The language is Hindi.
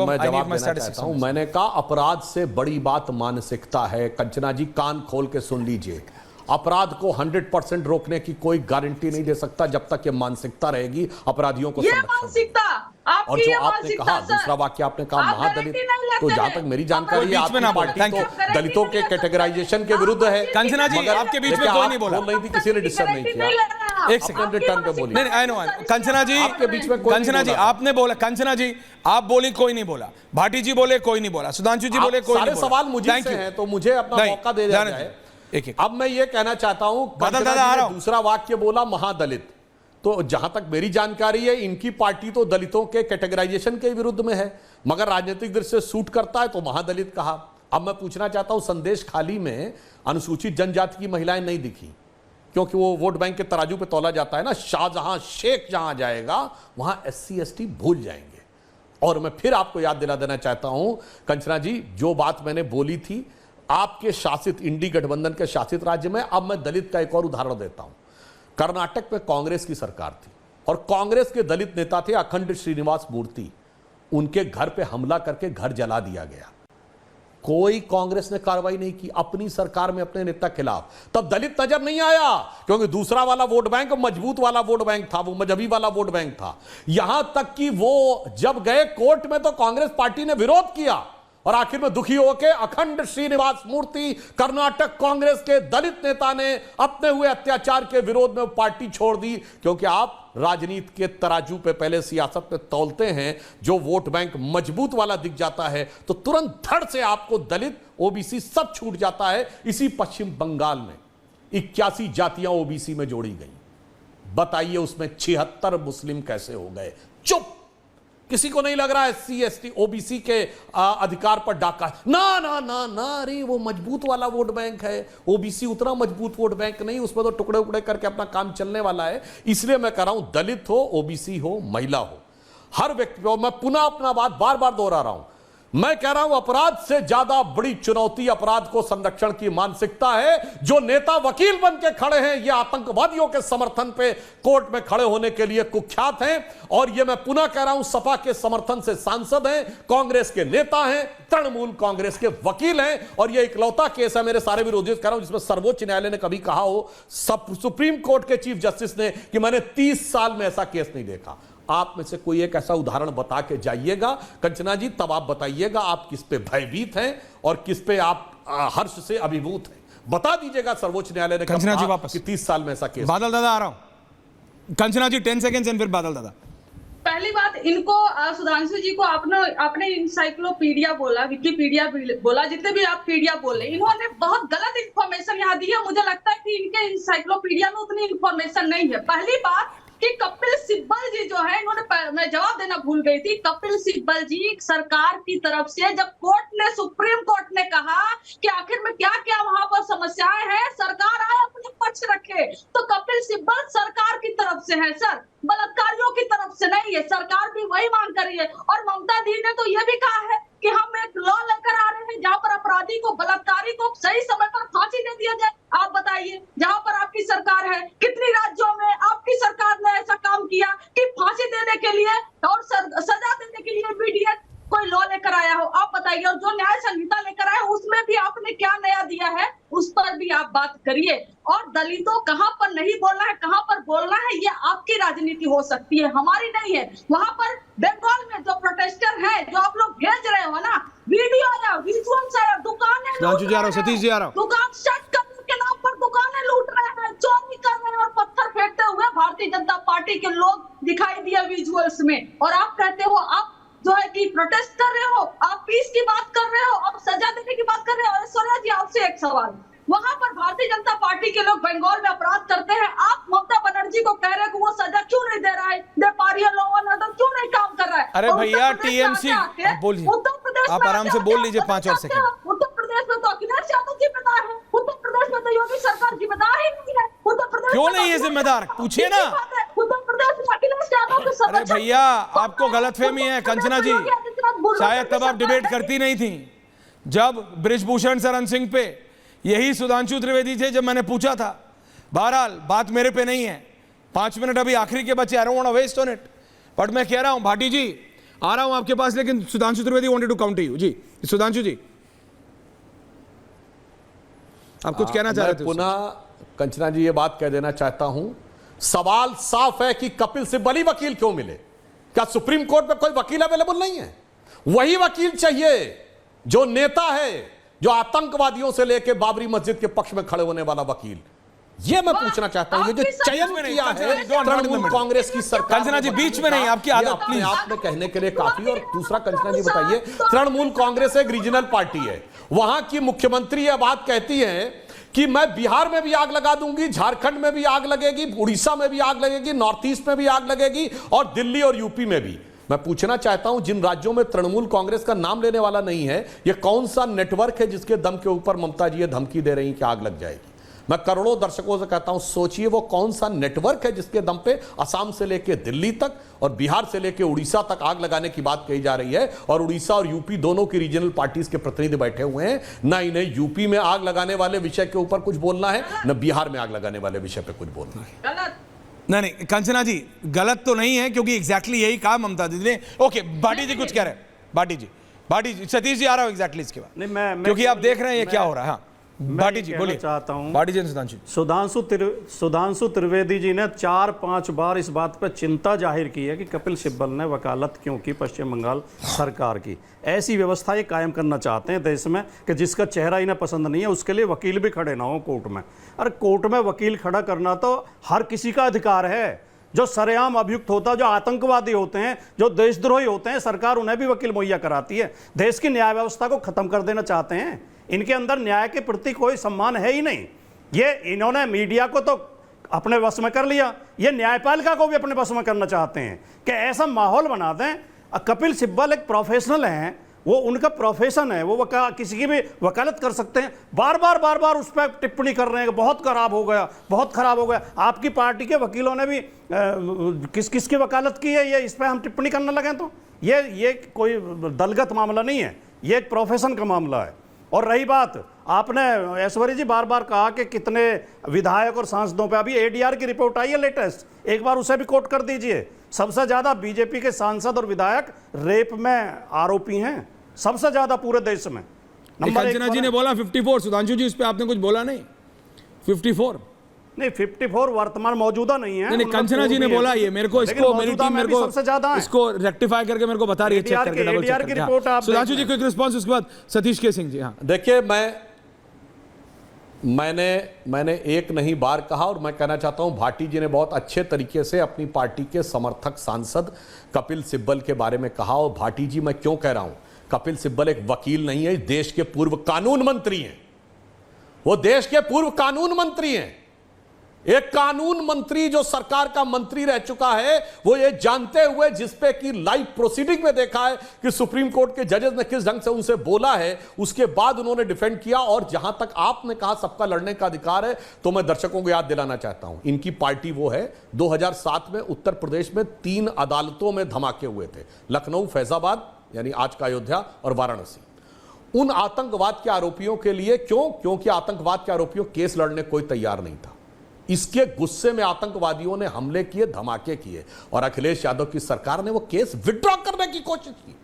तो मैं जवाब देना चाहता हूं। मैंने कहा अपराध से बड़ी बात मानसिकता है। कंचना जी कान खोल के सुन लीजिए, अपराध को 100% रोकने की कोई गारंटी नहीं दे सकता जब तक ये मानसिकता रहेगी अपराधियों को संरक्षण। और जो आपने कहा दूसरा वाक्य आपने कहा महादलित, तो जहां तक मेरी जानकारी है आपकी पार्टी तो दलितों के कैटेगराइजेशन के विरुद्ध है। कंचना जी आपके बीच में कोई नहीं बोला, नहीं थी, किसी ने डिस्टर्ब नहीं किया। एक सेकंड टर्न पे बोली। नहीं आई नो कंचना जी आपके बीच में कंचना जी आपने बोला, कंचना जी आप बोली कोई नहीं बोला, भाटी जी बोले कोई नहीं बोला, सुधांशु जी बोले कोई नहीं बोला। सवाल मुझे से हैं तो मुझे अपना मौका दे दिया जाए। अब मैं ये कहना चाहता हूं, दूसरा वाक्य बोला महादलित, तो जहां तक मेरी जानकारी है इनकी पार्टी तो दलितों के कैटेगराइजेशन के विरुद्ध में है, मगर राजनीतिक दृष्टि से सूट करता है तो महादलित कहा। अब मैं पूछना चाहता हूं, संदेश खाली में अनुसूचित जनजाति की महिलाएं नहीं दिखी, क्योंकि वो वोट बैंक के तराजू पे तौला जाता है ना, शाहजहां शेख जहां जाएगा वहां SC ST भूल जाएंगे। और मैं फिर आपको याद दिला देना चाहता हूं कंचना जी, जो बात मैंने बोली थी आपके शासित इंडी गठबंधन के शासित राज्य में, अब मैं दलित का एक और उदाहरण देता हूं। कर्नाटक में कांग्रेस की सरकार थी और कांग्रेस के दलित नेता थे अखंड श्रीनिवास मूर्ति, उनके घर पे हमला करके घर जला दिया गया। कोई कांग्रेस ने कार्रवाई नहीं की अपनी सरकार में अपने नेता के खिलाफ। तब दलित नजर नहीं आया क्योंकि दूसरा वाला वोट बैंक मजबूत वाला वोट बैंक था, वो मजहबी वाला वोट बैंक था। यहां तक कि वो जब गए कोर्ट में तो कांग्रेस पार्टी ने विरोध किया और आखिर में दुखी होकर अखंड श्रीनिवास मूर्ति कर्नाटक कांग्रेस के दलित नेता ने अपने हुए अत्याचार के विरोध में पार्टी छोड़ दी। क्योंकि आप राजनीति के तराजू पे पहले सियासत पे तौलते हैं, जो वोट बैंक मजबूत वाला दिख जाता है तो तुरंत धड़ से आपको दलित OBC सब छूट जाता है। इसी पश्चिम बंगाल में 81 जातियां OBC में जोड़ी गई, बताइए उसमें 76 मुस्लिम कैसे हो गए? चुप, किसी को नहीं लग रहा है SC ST OBC के अधिकार पर डाका? ना ना ना ना, अरे वो मजबूत वाला वोट बैंक है, OBC उतना मजबूत वोट बैंक नहीं, उसमें तो टुकड़े उकड़े करके अपना काम चलने वाला है। इसलिए मैं कह रहा हूं दलित हो, OBC हो, महिला हो, हर व्यक्ति को, मैं पुनः अपना बात बार बार दोहरा रहा हूं, मैं कह रहा हूं अपराध से ज्यादा बड़ी चुनौती अपराध को संरक्षण की मानसिकता है। जो नेता वकील बन के खड़े हैं ये आतंकवादियों के समर्थन पे कोर्ट में खड़े होने के लिए कुख्यात हैं। और ये मैं पुनः कह रहा हूं सपा के समर्थन से सांसद हैं, कांग्रेस के नेता हैं, तृणमूल कांग्रेस के वकील हैं। और ये इकलौता केस है, मेरे सारे विरोधियों कह रहा हूं, जिसमें सर्वोच्च न्यायालय ने कभी कहा हो, सुप्रीम कोर्ट के चीफ जस्टिस ने, कि मैंने 30 साल में ऐसा केस नहीं देखा। आप में से कोई एक ऐसा उदाहरण बता के जाइएगा कंचना जी, तब आप बताइएगा आप किस पे भयभीत हैं और किस पे आप हर्ष से अभिभूत हैं। बता दीजिएगा सर्वोच्च न्यायालय ने कंचना जी वापस कि 30 साल में ऐसा केस। बादल दादा आ रहा हूं, कंचना जी 10 सेकंड्स एंड फिर बादल दादा। पहली बात, इनको सुधांशु जी को आपने इंसाइक्लोपीडिया बोला, विकिपीडिया बोला, जितने भी आप पीडिया बोले, इन्होंने बहुत गलत इंफॉर्मेशन यहाँ दी है। मुझे लगता है कि इनके इंसाइक्लोपीडिया में उतनी इंफॉर्मेशन नहीं है। पहली बात कि कपिल सिब्बल जी जो है, इन्होंने, मैं जवाब देना भूल गई थी, कपिल सिब्बल जी सरकार की तरफ से जब कोर्ट ने, सुप्रीम कोर्ट ने कहा कि आखिर में क्या क्या वहां पर समस्याएं हैं, सरकार आए अपने पक्ष रखे, तो कपिल सिब्बल सरकार की तरफ से है सर, बलात्कारियों की तरफ से नहीं है। सरकार भी वही मांग कर रही है। और ममता दी ने तो यह भी कहा है कि हम एक लॉ लेकर आ रहे हैं जहां पर अपराधी को, बलात्कारी को सही समय पर फांसी दे दिया जाए। आप बताइए, जहां पर आपकी सरकार है, कितनी राज्यों में आपकी सरकार ने ऐसा काम किया कि फांसी देने के लिए और सजा देने के लिए इमीडिएट कोई लॉ लेकर आया हो? आप बताइए। और जो न्याय संहिता लेकर आया उसमें भी आपने क्या नया दिया है, उस पर भी आप बात करिए। और दलितों कहां पर नहीं बोलना है, कहां पर बोलना है, ये आपकी राजनीति हो सकती है, हमारी नहीं है। वहां पर बंगाल में जो प्रोटेस्टर है, जो आप लोग भेज रहे हो ना, वीडियो आया, विजुअल्स आया, दुकानें, सतीश जी आ रहा हूं, दुकान शट करने के नाम पर दुकानें लूट रहे हैं, चोरी कर रहे हैं और पत्थर फेंकते हुए भारतीय जनता पार्टी के लोग दिखाई दिए विजुअल्स में। और आप कहते हो आप जो है कि प्रोटेस्ट कर रहे हो, आप पीस की बात कर रहे हो, आप सजा देने की बात कर रहे हो। ऐश्वर्या जी, आपसे एक सवाल, वहां पर भारतीय जनता पार्टी के लोग बंगाल में अपराध करते हैं, आप ममता बनर्जी को कह रहे हैं कि वो सजा क्यों नहीं दे रहा है, दे पा रही है, लोगों ने तो क्यों नहीं काम कर रहा है? अरे भैया TMC बोलिए, आप आराम से बोल लीजिए 5 और सेकंड। उत्तर प्रदेश में तो अखिलेश यादव जिम्मेदार है, उत्तर प्रदेश में तो योगी सरकार जिम्मेदार ही नहीं है। उत्तर प्रदेश क्यों नहीं है जिम्मेदार, पूछिए ना। उत्तर प्रदेश में अखिलेश यादव के, अरे भैया आपको गलतफहमी है कंचना जी, शायद तब आप डिबेट करती नहीं थी जब बृजभूषण शरण सिंह पे यही सुधांशु त्रिवेदी थे, जब मैंने पूछा था। बहरहाल बात मेरे पे नहीं है, 5 मिनट अभी आखिरी के बचे, I don't want to waste on it. But मैं कह रहा हूं भाटी जी, आ रहा हूं आपके पास, लेकिन Sudhanshu Trivedi wanted to counter you. जी सुधांशु जी, आप कुछ कहना चाह रहे थे? पुनः कंचना जी ये बात कह देना चाहता हूं, सवाल साफ है कि कपिल सिब्बल ही वकील क्यों मिले? क्या सुप्रीम कोर्ट में कोई वकील अवेलेबल नहीं है? वही वकील चाहिए जो नेता है, जो आतंकवादियों से लेकर बाबरी मस्जिद के पक्ष में खड़े होने वाला वकील। ये मैं पूछना चाहता हूं, ये जो चयन किया है तृणमूल कांग्रेस की सरकार। कंचना जी बीच में नहीं, आपकी आदत अपने आप में कहने के लिए काफी। और दूसरा कंचना जी बताइए, तृणमूल कांग्रेस एक रीजनल पार्टी है, वहां की मुख्यमंत्री यह बात कहती है कि मैं बिहार में भी आग लगा दूंगी, झारखंड में भी आग लगेगी, उड़ीसा में भी आग लगेगी, नॉर्थ ईस्ट में भी आग लगेगी और दिल्ली और यूपी में भी। मैं पूछना चाहता हूं, जिन राज्यों में तृणमूल कांग्रेस का नाम लेने वाला नहीं है, यह कौन सा नेटवर्क है जिसके दम के ऊपर ममता जी ये धमकी दे रही कि आग लग जाएगी? मैं करोड़ों दर्शकों से कहता हूं, सोचिए वो कौन सा नेटवर्क है जिसके दम पे असम से लेकर दिल्ली तक और बिहार से लेकर उड़ीसा तक आग लगाने की बात कही जा रही है। और उड़ीसा और यूपी दोनों की रीजनल पार्टीज के प्रतिनिधि बैठे हुए हैं। ना इन्हें यूपी में आग लगाने वाले विषय के ऊपर कुछ बोलना है, न बिहार में आग लगाने वाले विषय पे कुछ बोलना है। नहीं कंचना जी, गलत तो नहीं है, क्योंकि एग्जैक्टली यही कहा ममता दीदी ने। ओके, भाटी जी कुछ कह रहे हैं। भाटी जी, सतीश जी आ रहा हूं एग्जैक्टली इसके बाद। नहीं, मैं क्योंकि आप देख रहे हैं ये क्या हो रहा है। हाँ भाटी जी बोलिए। चाहता हूं, भाटी जी, सुधांशु त्रिवेदी जी ने 4-5 बार इस बात पर चिंता जाहिर की है कि कपिल सिब्बल ने वकालत क्यों की पश्चिम बंगाल सरकार की। ऐसी व्यवस्था ये कायम करना चाहते हैं देश में कि जिसका चेहरा इन्हें पसंद नहीं है उसके लिए वकील भी खड़े ना हो कोर्ट में। अरे कोर्ट में वकील खड़ा करना तो हर किसी का अधिकार है। जो सरेआम अभियुक्त होता है, जो आतंकवादी होते हैं, जो देशद्रोही होते हैं, सरकार उन्हें भी वकील मुहैया कराती है। देश की न्याय व्यवस्था को खत्म कर देना चाहते हैं। इनके अंदर न्याय के प्रति कोई सम्मान है ही नहीं। ये इन्होंने मीडिया को तो अपने वश में कर लिया, ये न्यायपालिका को भी अपने वश में करना चाहते हैं कि ऐसा माहौल बना दें। कपिल सिब्बल एक प्रोफेशनल हैं, वो उनका प्रोफेशन है, वो किसी की भी वकालत कर सकते हैं। बार बार उस पर टिप्पणी कर रहे हैं कि बहुत खराब हो गया, बहुत खराब हो गया। आपकी पार्टी के वकीलों ने भी किस की वकालत की है, ये इस पर हम टिप्पणी करने लगे तो ये कोई दलगत मामला नहीं है, ये एक प्रोफेशन का मामला है। और रही बात, आपने ऐश्वर्या जी बार कहा कि कितने विधायक और सांसदों पे, अभी एडीआर की रिपोर्ट आई है लेटेस्ट, एक बार उसे भी कोट कर दीजिए। सबसे ज्यादा बीजेपी के सांसद और विधायक रेप में आरोपी हैं, सबसे ज्यादा पूरे देश में। कंचना जी ने बोला 54, सुधांशु जी इस पे आपने कुछ बोला नहीं? 54 नहीं, 54 वर्तमान मौजूदा नहीं है। नहीं, कंचना जी ने बोला ये, मेरे को इसको मेरी टीम मेरे को सबसे ज्यादा इसको रेक्टिफाई करके मेरे को बता रही है, चेक करके डबल चेक करके। सुधांशु जी क्विक रिस्पांस, उसके बाद सतीश के सिंह जी। हाँ देखिए, मैंने एक नहीं बार कहा और मैं कहना चाहता हूं, भाटी जी ने बहुत अच्छे तरीके से अपनी पार्टी के समर्थक सांसद कपिल सिब्बल के बारे में कहा। और भाटी जी, मैं क्यों कह रहा हूं, कपिल सिब्बल एक वकील नहीं है, देश के पूर्व कानून मंत्री हैं। वो देश के पूर्व कानून मंत्री हैं। एक कानून मंत्री जो सरकार का मंत्री रह चुका है, वो ये जानते हुए, जिसपे कि लाइव प्रोसीडिंग में देखा है कि सुप्रीम कोर्ट के जजेस ने किस ढंग से उनसे बोला है, उसके बाद उन्होंने डिफेंड किया। और जहां तक आपने कहा सबका लड़ने का अधिकार है, तो मैं दर्शकों को याद दिलाना चाहता हूं, इनकी पार्टी वो है, 2007 में उत्तर प्रदेश में 3 अदालतों में धमाके हुए थे, लखनऊ, फैजाबाद यानी आज का अयोध्या और वाराणसी। उन आतंकवाद के आरोपियों के लिए क्योंकि आतंकवाद के आरोपियों केस लड़ने कोई तैयार नहीं था। इसके गुस्से में आतंकवादियों ने हमले किए, धमाके किए और अखिलेश यादव की सरकार ने वो केस विड्रॉ करने की कोशिश की।